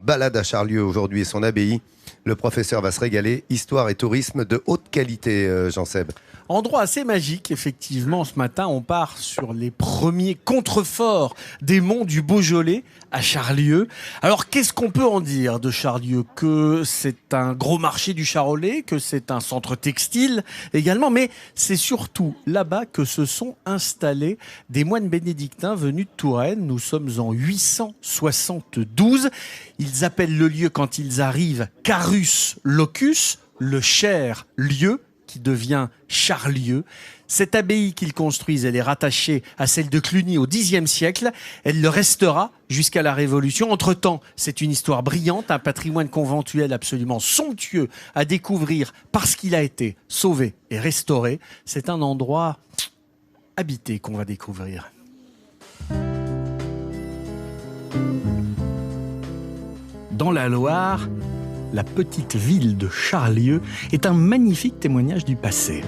balade à Charlieu aujourd'hui et son abbaye. Le professeur va se régaler. Histoire et tourisme de haute qualité, Jean-Seb. Endroit assez magique, effectivement. Ce matin, on part sur les premiers contreforts des monts du Beaujolais à Charlieu. Alors, qu'est-ce qu'on peut en dire de Charlieu? Que c'est un gros marché du Charolais, que c'est un centre textile également, mais c'est surtout là-bas que se sont installés des moines bénédictins venus de Touraine. Nous sommes en 872. Ils appellent le lieu, quand ils arrivent, Carus Locus, le cher lieu, qui devient Charlieu. Cette abbaye qu'ils construisent, elle est rattachée à celle de Cluny au Xe siècle. Elle le restera jusqu'à la Révolution. Entre-temps, c'est une histoire brillante, un patrimoine conventuel absolument somptueux à découvrir parce qu'il a été sauvé et restauré. C'est un endroit habité qu'on va découvrir. Dans la Loire, la petite ville de Charlieu est un magnifique témoignage du passé.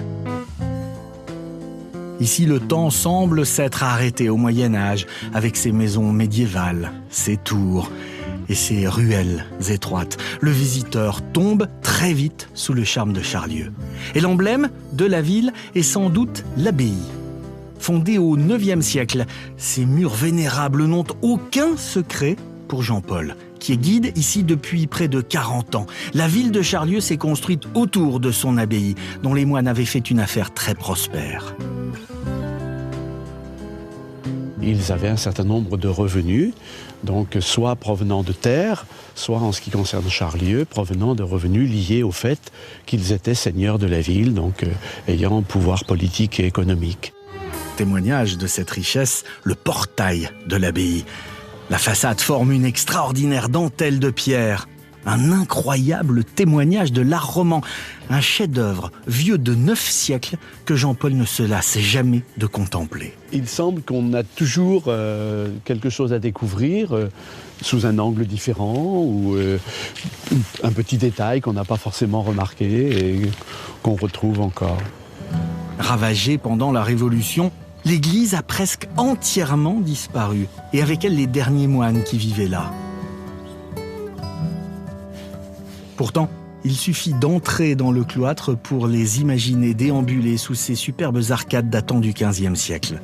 Ici, le temps semble s'être arrêté au Moyen-Âge, avec ses maisons médiévales, ses tours et ses ruelles étroites. Le visiteur tombe très vite sous le charme de Charlieu. Et l'emblème de la ville est sans doute l'abbaye. Fondée au IXe siècle, ces murs vénérables n'ont aucun secret pour Jean-Paul, qui est guide ici depuis près de 40 ans. La ville de Charlieu s'est construite autour de son abbaye, dont les moines avaient fait une affaire très prospère. Ils avaient un certain nombre de revenus, donc soit provenant de terre, soit en ce qui concerne Charlieu, provenant de revenus liés au fait qu'ils étaient seigneurs de la ville, donc ayant un pouvoir politique et économique. Témoignage de cette richesse, le portail de l'abbaye. La façade forme une extraordinaire dentelle de pierre. Un incroyable témoignage de l'art roman. Un chef-d'œuvre vieux de 9 siècles que Jean-Paul ne se lasse jamais de contempler. Il semble qu'on a toujours quelque chose à découvrir sous un angle différent ou un petit détail qu'on n'a pas forcément remarqué et qu'on retrouve encore. Ravagée pendant la Révolution, l'église a presque entièrement disparu, et avec elle les derniers moines qui vivaient là. Pourtant, il suffit d'entrer dans le cloître pour les imaginer déambuler sous ces superbes arcades datant du XVe siècle.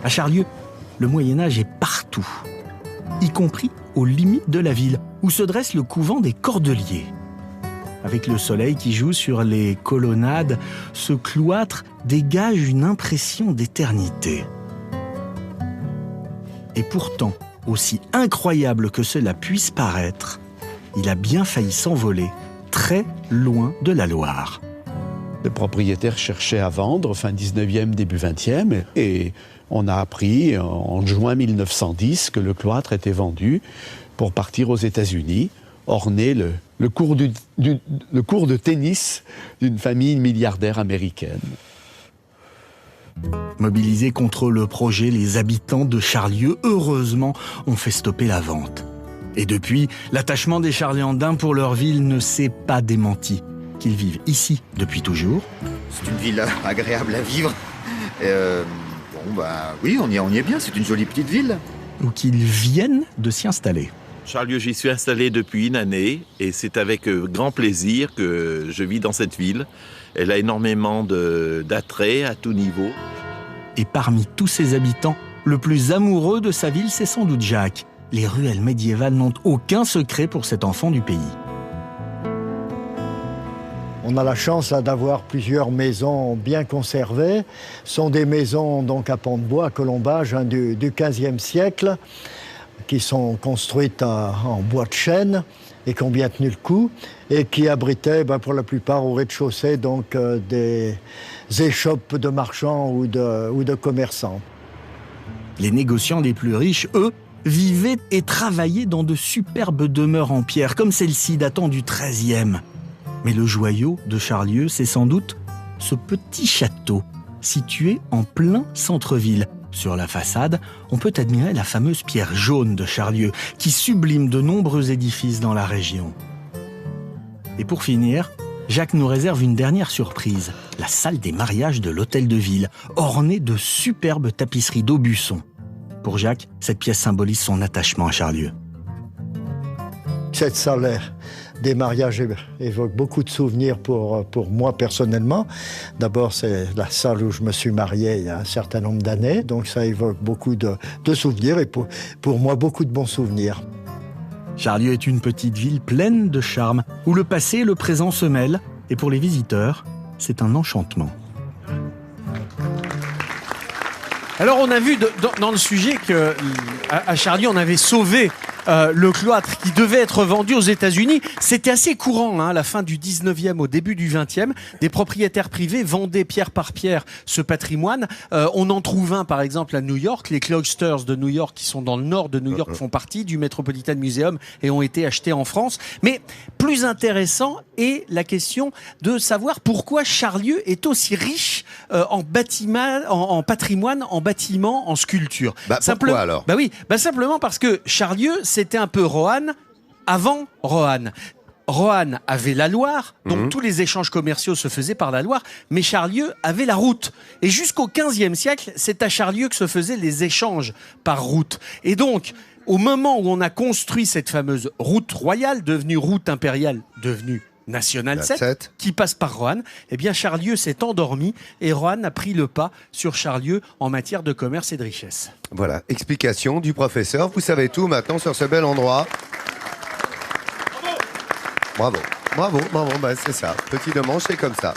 À Charlieu, le Moyen-Âge est partout, y compris aux limites de la ville, où se dresse le couvent des Cordeliers. Avec le soleil qui joue sur les colonnades, ce cloître dégage une impression d'éternité. Et pourtant, aussi incroyable que cela puisse paraître, il a bien failli s'envoler très loin de la Loire. Le propriétaire cherchait à vendre fin 19e, début 20e, et on a appris en juin 1910 que le cloître était vendu pour partir aux États-Unis, orner le cours de tennis d'une famille milliardaire américaine. Mobilisés contre le projet, les habitants de Charlieu, heureusement, ont fait stopper la vente. Et depuis, l'attachement des Charléandins pour leur ville ne s'est pas démenti. Qu'ils vivent ici depuis toujours. C'est une ville agréable à vivre. Oui, on y est bien, c'est une jolie petite ville. Ou qu'ils viennent de s'y installer. Charlieu, j'y suis installé depuis une année et c'est avec grand plaisir que je vis dans cette ville. Elle a énormément d'attrait à tout niveau. Et parmi tous ses habitants, le plus amoureux de sa ville, c'est sans doute Jacques. Les ruelles médiévales n'ont aucun secret pour cet enfant du pays. On a la chance d'avoir plusieurs maisons bien conservées. Ce sont des maisons donc, à pans de bois, à colombage du XVe siècle, qui sont construites en bois de chêne et qui ont bien tenu le coup, et qui abritaient pour la plupart au rez-de-chaussée donc, des échoppes de marchands ou de commerçants. Les négociants les plus riches, eux, vivaient et travaillaient dans de superbes demeures en pierre, comme celle-ci datant du XIIIe. Mais le joyau de Charlieu, c'est sans doute ce petit château, situé en plein centre-ville. Sur la façade, on peut admirer la fameuse pierre jaune de Charlieu, qui sublime de nombreux édifices dans la région. Et pour finir, Jacques nous réserve une dernière surprise, la salle des mariages de l'hôtel de ville, ornée de superbes tapisseries d'Aubusson. Pour Jacques, cette pièce symbolise son attachement à Charlieu. cette salle des mariages évoque beaucoup de souvenirs pour moi personnellement. D'abord, c'est la salle où je me suis marié il y a un certain nombre d'années, donc ça évoque beaucoup de souvenirs et pour moi, beaucoup de bons souvenirs. Charlieu est une petite ville pleine de charme, où le passé et le présent se mêlent, et pour les visiteurs, c'est un enchantement. Alors on a vu dans le sujet qu'à Charlieu, on avait sauvé le cloître qui devait être vendu aux États-Unis. C'était assez courant, à la fin du 19e, au début du 20e. Des propriétaires privés vendaient pierre par pierre ce patrimoine. On en trouve un, par exemple, à New York. Les Cloisters de New York, qui sont dans le nord de New York, font partie du Metropolitan Museum et ont été achetés en France. Mais plus intéressant est la question de savoir pourquoi Charlieu est aussi riche en patrimoine, en bâtiments, en sculpture. Pourquoi alors ? Simplement parce que Charlieu, c'était un peu Roanne avant Roanne. Roanne avait la Loire, donc tous les échanges commerciaux se faisaient par la Loire, mais Charlieu avait la route. Et jusqu'au XVe siècle, c'est à Charlieu que se faisaient les échanges par route. Et donc, au moment où on a construit cette fameuse route royale, devenue route impériale, devenue National 7, qui passe par Roanne, eh bien Charlieu s'est endormi et Roanne a pris le pas sur Charlieu en matière de commerce et de richesse. Voilà, explication du professeur. Vous savez tout maintenant sur ce bel endroit. Bravo, c'est ça. Petit Demange, c'est comme ça.